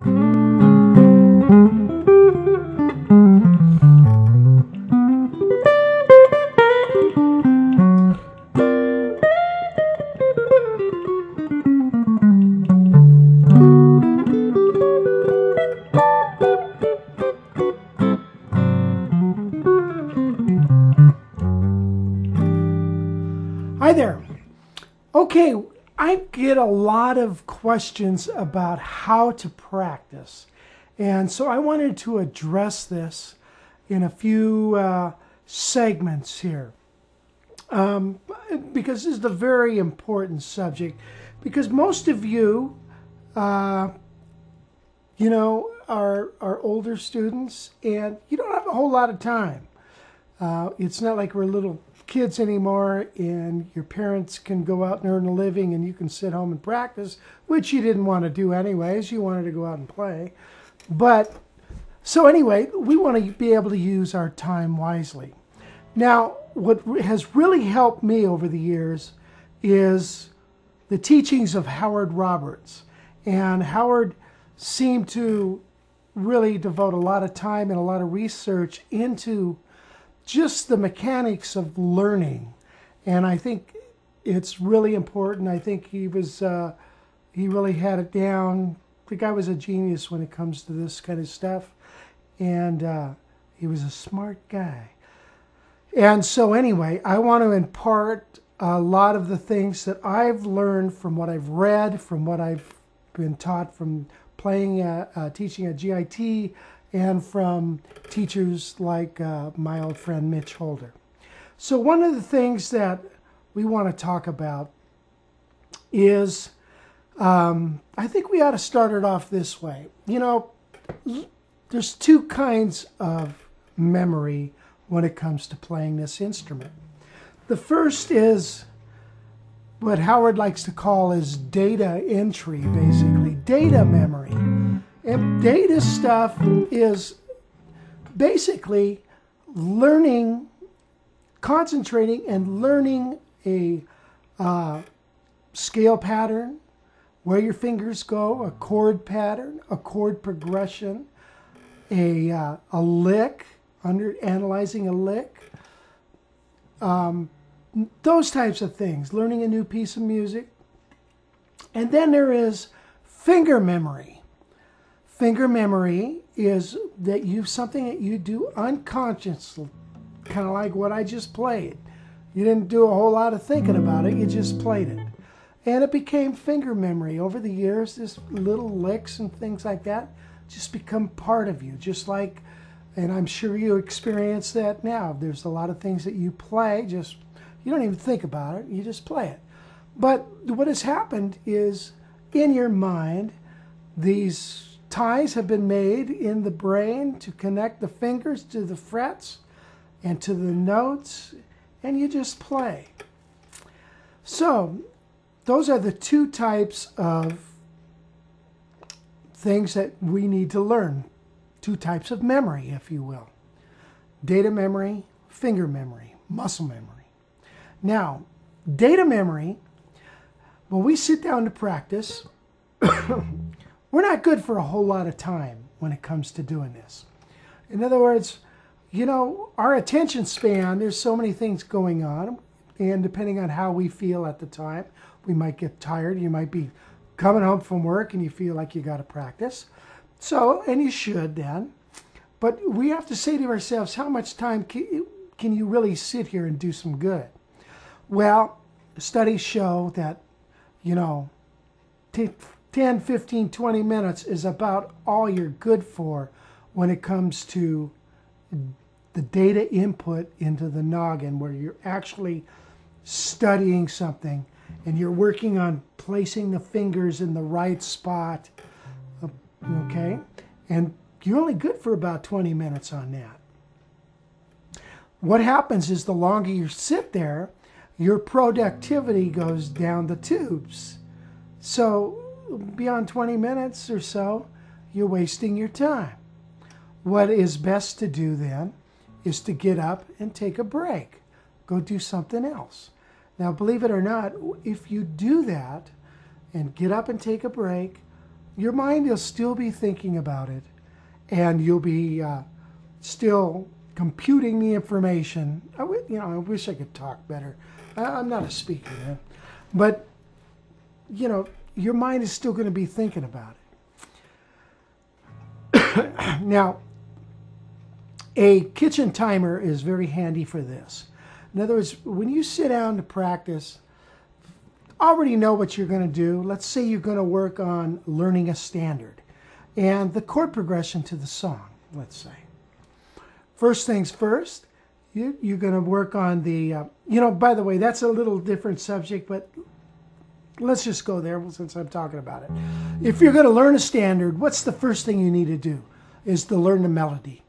Hi there. Okay, I get a lot of questions about how to practice. And so I wanted to address this in a few segments here. Because this is a very important subject. Because most of you, are older students and you don't have a whole lot of time. It's not like we're little kids anymore and your parents can go out and earn a living and you can sit home and practice, which you didn't want to do anyways. You wanted to go out and play. But so anyway, we want to be able to use our time wisely. Now, what has really helped me over the years is the teachings of Howard Roberts. And Howard seemed to really devote a lot of time and a lot of research into just the mechanics of learning. And I think it's really important. I think he really had it down. The guy was a genius when it comes to this kind of stuff. And he was a smart guy. And so anyway, I want to impart a lot of the things that I've learned from what I've read, from what I've been taught from playing, teaching at GIT, and from teachers like my old friend Mitch Holder. So one of the things that we want to talk about is, I think we ought to start it off this way. You know, there's two kinds of memory when it comes to playing this instrument. The first is what Howard likes to call is data entry, basically, data memory. And data stuff is basically learning, concentrating and learning a scale pattern, where your fingers go, a chord pattern, a chord progression, a lick, analyzing a lick, those types of things, learning a new piece of music. And then there is finger memory. Finger memory is that something that you do unconsciously, kind of like what I just played. You didn't do a whole lot of thinking about it, you just played it. And it became finger memory. Over the years, this little licks and things like that just become part of you, just like, and I'm sure you experience that now. There's a lot of things that you play, just, you don't even think about it, you just play it. But what has happened is, in your mind, these ties have been made in the brain to connect the fingers to the frets and to the notes, and you just play. So, those are the two types of things that we need to learn. Two types of memory, if you will. Data memory, finger memory, muscle memory. Now, data memory, when we sit down to practice, we're not good for a whole lot of time when it comes to doing this. In other words, you know, our attention span, there's so many things going on, and depending on how we feel at the time, we might get tired. You might be coming home from work and you feel like you got to practice. So, and you should then. But we have to say to ourselves, how much time can you really sit here and do some good? Well, studies show that, 10, 15, 20 minutes is about all you're good for when it comes to the data input into the noggin, where you're actually studying something and you're working on placing the fingers in the right spot, okay? And you're only good for about 20 minutes on that. What happens is the longer you sit there, your productivity goes down the tubes. So beyond 20 minutes or so, you're wasting your time. What is best to do then is to get up and take a break. Go do something else. Now, believe it or not, if you do that and get up and take a break, your mind will still be thinking about it, and you'll be still computing the information. I wish I could talk better. I'm not a speaker, man. But, your mind is still going to be thinking about it. Now, a kitchen timer is very handy for this. In other words, when you sit down to practice, already know what you're going to do. Let's say you're going to work on learning a standard and the chord progression to the song, let's say. First things first, you're going to work on the, by the way, that's a little different subject, but let's just go there since I'm talking about it. If you're going to learn a standard, what's the first thing you need to do? Is to learn the melody.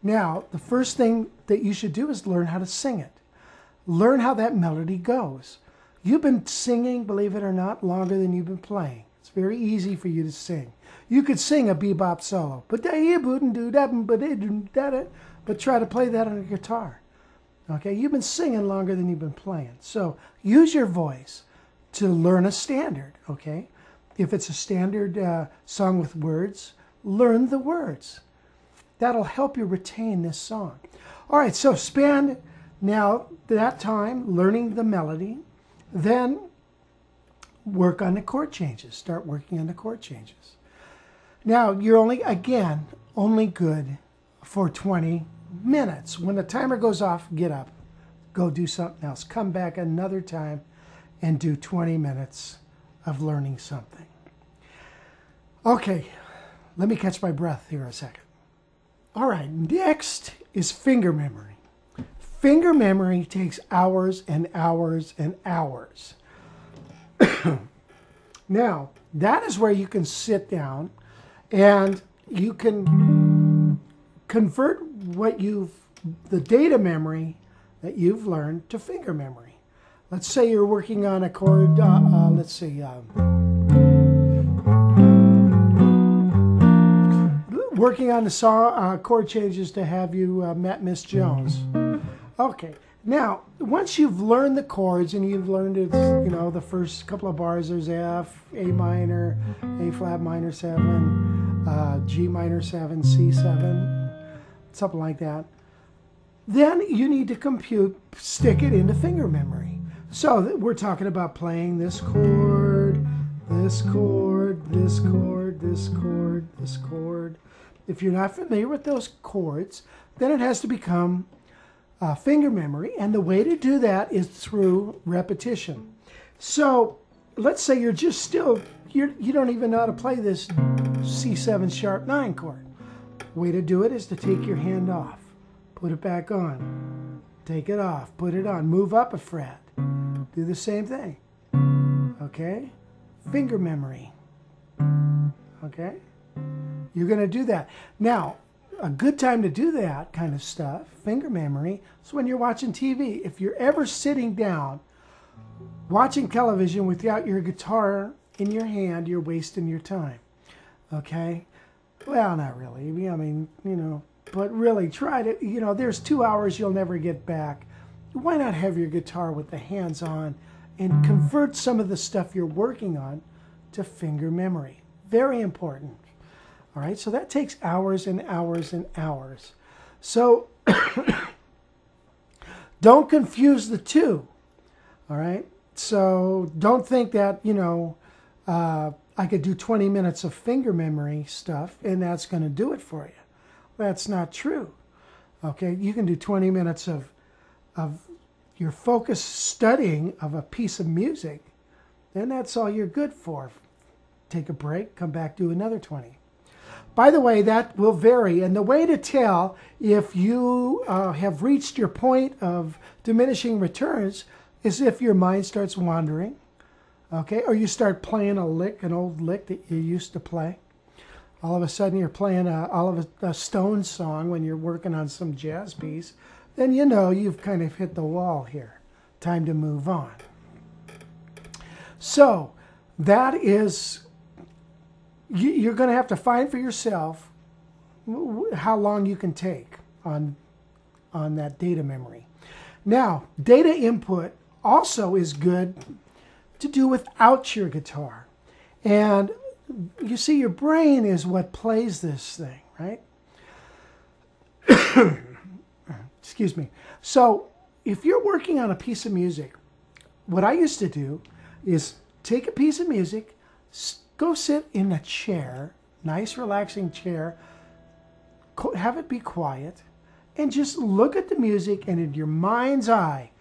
Now, the first thing that you should do is learn how to sing it. Learn how that melody goes. You've been singing, believe it or not, longer than you've been playing. It's very easy for you to sing. You could sing a bebop solo, but try to play that on a guitar. Okay, you've been singing longer than you've been playing. So use your voice to learn a standard, okay? If it's a standard song with words, learn the words. That'll help you retain this song. All right, so spend now that time learning the melody, then work on the chord changes. Start working on the chord changes. Now, you're only good for 20 minutes. When the timer goes off, get up, go do something else. Come back another time and do 20 minutes of learning something. Okay, let me catch my breath here a second. All right, next is finger memory. Finger memory takes hours and hours and hours. Now, that is where you can sit down and you can convert the data memory that you've learned to finger memory. Let's say you're working on a chord, let's see, working on the song, chord changes to Have You Met Miss Jones. Okay, now, once you've learned the chords and you've learned it, the first couple of bars, there's F, A minor, A flat minor 7, G minor 7, C7, something like that. Then you need to stick it into finger memory. So we're talking about playing this chord, this chord, this chord, this chord, this chord. If you're not familiar with those chords, then it has to become finger memory, and the way to do that is through repetition. So let's say you're just still, you don't even know how to play this C7 sharp 9 chord. Way to do it is to take your hand off, put it back on, take it off, put it on, move up a fret, do the same thing. Okay? Finger memory. Okay? You're going to do that. Now, a good time to do that kind of stuff, finger memory, is when you're watching TV. If you're ever sitting down watching television without your guitar in your hand, you're wasting your time. Okay? Well, not really. I mean, but really try to, there's 2 hours you'll never get back. Why not have your guitar with the hands on and convert some of the stuff you're working on to finger memory? Very important. All right, so that takes hours and hours and hours. So don't confuse the two. All right, so don't think that, I could do 20 minutes of finger memory stuff and that's going to do it for you. That's not true. Okay, you can do 20 minutes of your focused studying of a piece of music, then that's all you're good for. Take a break, come back, do another 20. By the way, that will vary, and the way to tell if you have reached your point of diminishing returns is if your mind starts wandering, okay, or you start playing an old lick that you used to play. All of a sudden you're playing a Stones song when you're working on some jazz piece, then you've kind of hit the wall here. Time to move on. So that is, you're going to have to find for yourself how long you can take on that data memory. Now, data input also is good to do without your guitar. And you see, your brain is what plays this thing, right? Excuse me. So if you're working on a piece of music, what I used to do is take a piece of music, go sit in a chair, nice relaxing chair, have it be quiet, and just look at the music, and in your mind's eye,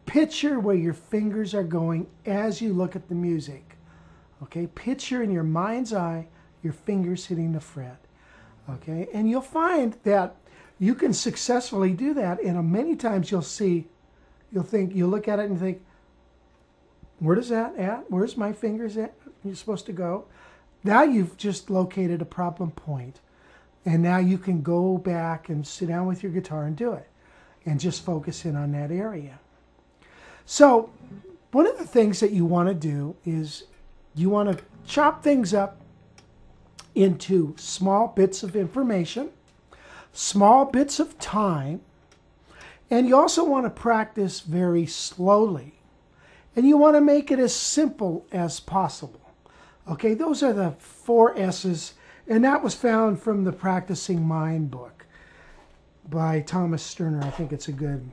picture where your fingers are going as you look at the music. Okay, picture in your mind's eye your fingers hitting the fret. Okay, and you'll find that you can successfully do that, and many times you'll look at it and think, where does that at? Where's my fingers at? You're supposed to go. Now you've just located a problem point, and now you can go back and sit down with your guitar and do it, and just focus in on that area. So one of the things that you want to do is you want to chop things up into small bits of information, small bits of time, and you also want to practice very slowly. And you want to make it as simple as possible. Okay, those are the 4 S's, and that was found from the Practicing Mind book by Thomas Sterner. I think it's a good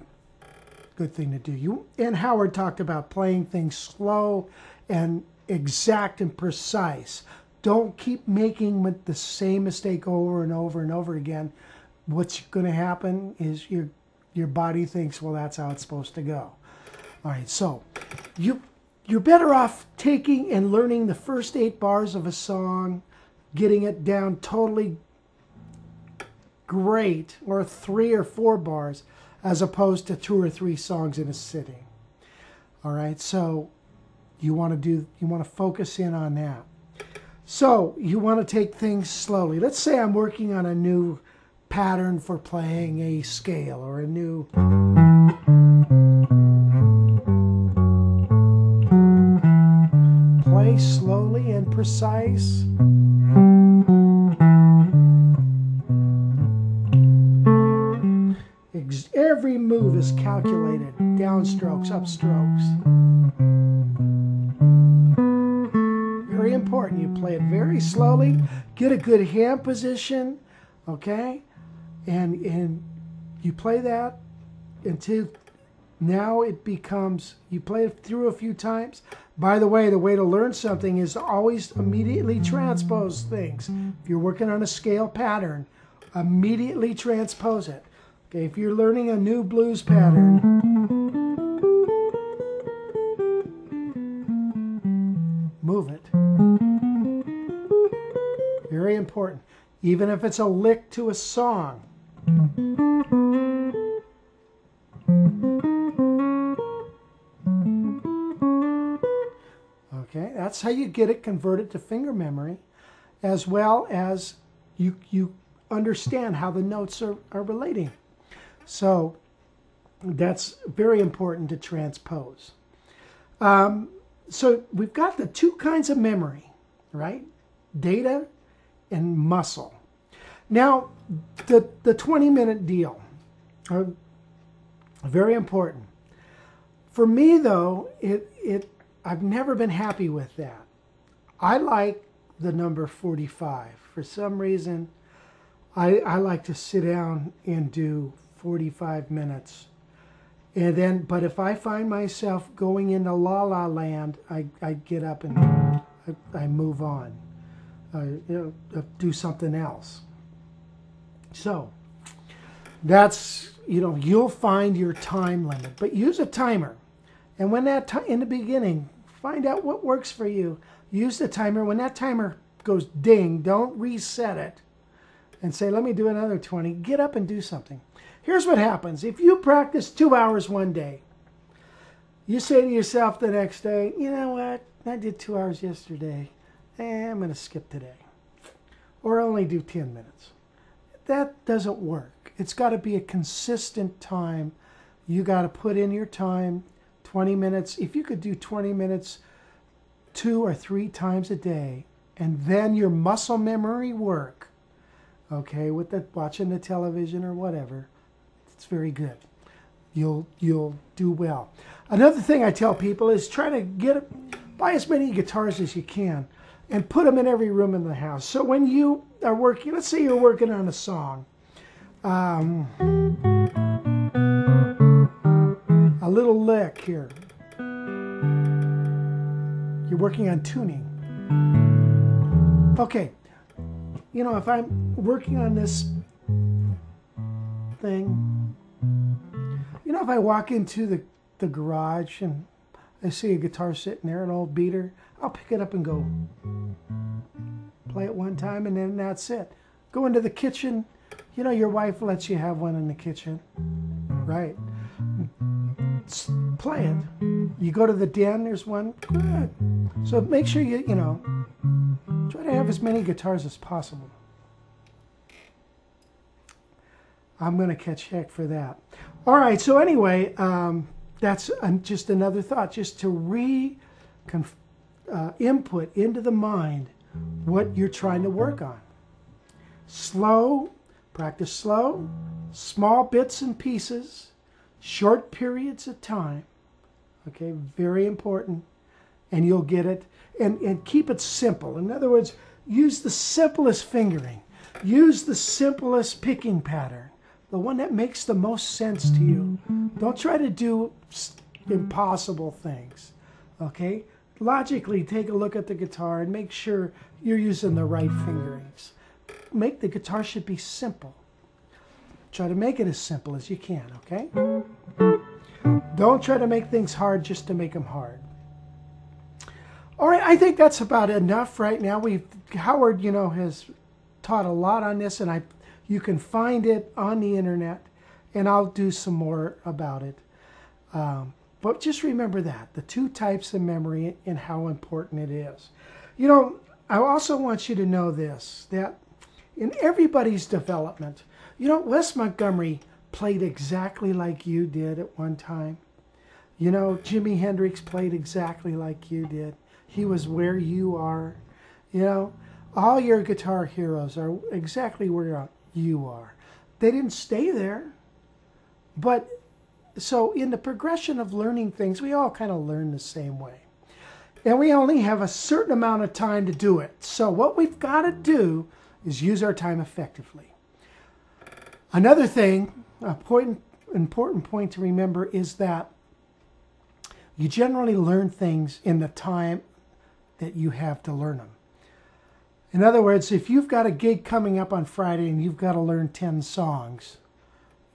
thing to do. And Howard talked about playing things slow and exact and precise. Don't keep making the same mistake over and over and over again. What's going to happen is your body thinks, well, that's how it's supposed to go. All right, so you're better off taking and learning the first 8 bars of a song, getting it down totally great, or 3 or 4 bars, as opposed to 2 or 3 songs in a sitting. All right, so you want to focus in on that. So you want to take things slowly. Let's say I'm working on a new pattern for playing a scale, or a new play slowly and precise. Every move is calculated. Downstrokes, upstrokes. Very important. You play it very slowly. Get a good hand position. Okay? And you play that until now it becomes, you play it through a few times. By the way to learn something is always immediately transpose things. If you're working on a scale pattern, immediately transpose it. Okay, if you're learning a new blues pattern, move it. Very important. Even if it's a lick to a song. Okay, that's how you get it converted to finger memory, as well as you understand how the notes are relating. So that's very important to transpose. So we've got the 2 kinds of memory, right? Data and muscle. Now, the 20-minute deal are very important. For me, though, I've never been happy with that. I like the number 45. For some reason, I like to sit down and do 45 minutes. And then, but if I find myself going into la-la land, I get up and I move on. Do something else. So that's, you'll find your time limit, but use a timer. And when in the beginning, find out what works for you. Use the timer. When that timer goes ding, don't reset it and say, let me do another 20. Get up and do something. Here's what happens. If you practice 2 hours one day, you say to yourself the next day, you know what? I did 2 hours yesterday. I'm going to skip today. Or only do 10 minutes. That doesn't work. It's got to be a consistent time. You got to put in your time, 20 minutes. If you could do 20 minutes 2 or 3 times a day, and then your muscle memory work, okay, with watching the television or whatever, it's very good. You'll do well. Another thing I tell people is try to buy as many guitars as you can. and put them in every room in the house. So when you are working, let's say you're working on a song, a little lick here. You're working on tuning. Okay, you know, if I'm working on this thing, you know, if I walk into the garage and I see a guitar sitting there, an old beater, I'll pick it up and go play it one time, and then that's it. Go into the kitchen. You know, your wife lets you have one in the kitchen, right? Play it. You go to the den, there's one. Good. So make sure you know, try to have as many guitars as possible. I'm going to catch heck for that. All right, so anyway, that's just another thought, just to input into the mind what you're trying to work on. Slow, practice slow, small bits and pieces, short periods of time. Okay, very important. And you'll get it. And keep it simple. In other words, use the simplest fingering. Use the simplest picking pattern. The one that makes the most sense to you. Don't try to do impossible things. Okay? Logically, take a look at the guitar and make sure you're using the right fingerings. The guitar should be simple. Try to make it as simple as you can, okay? Don't try to make things hard just to make them hard. All right, I think that's about enough right now. Howard, you know, has taught a lot on this, and you can find it on the internet, and I'll do some more about it. But just remember that, the two types of memory and how important it is. You know, I also want you to know this, that in everybody's development, you know, Wes Montgomery played exactly like you did at one time. You know, Jimi Hendrix played exactly like you did. He was where you are. You know, all your guitar heroes are exactly where you are. They didn't stay there. But so in the progression of learning things, we all kind of learn the same way. And we only have a certain amount of time to do it. So what we've got to do is use our time effectively. Another thing, important point to remember is that you generally learn things in the time that you have to learn them. In other words, if you've got a gig coming up on Friday and you've got to learn 10 songs,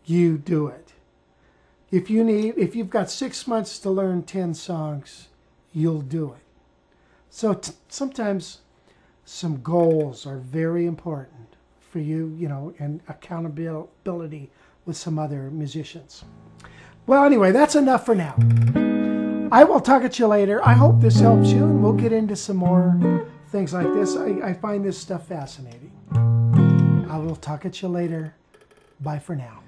you do it. If you've got 6 months to learn 10 songs, you'll do it. So sometimes some goals are very important for you, you know, and accountability with some other musicians. Well, anyway, that's enough for now. I will talk at you later. I hope this helps you, and we'll get into some more things like this. I find this stuff fascinating. I will talk at you later. Bye for now.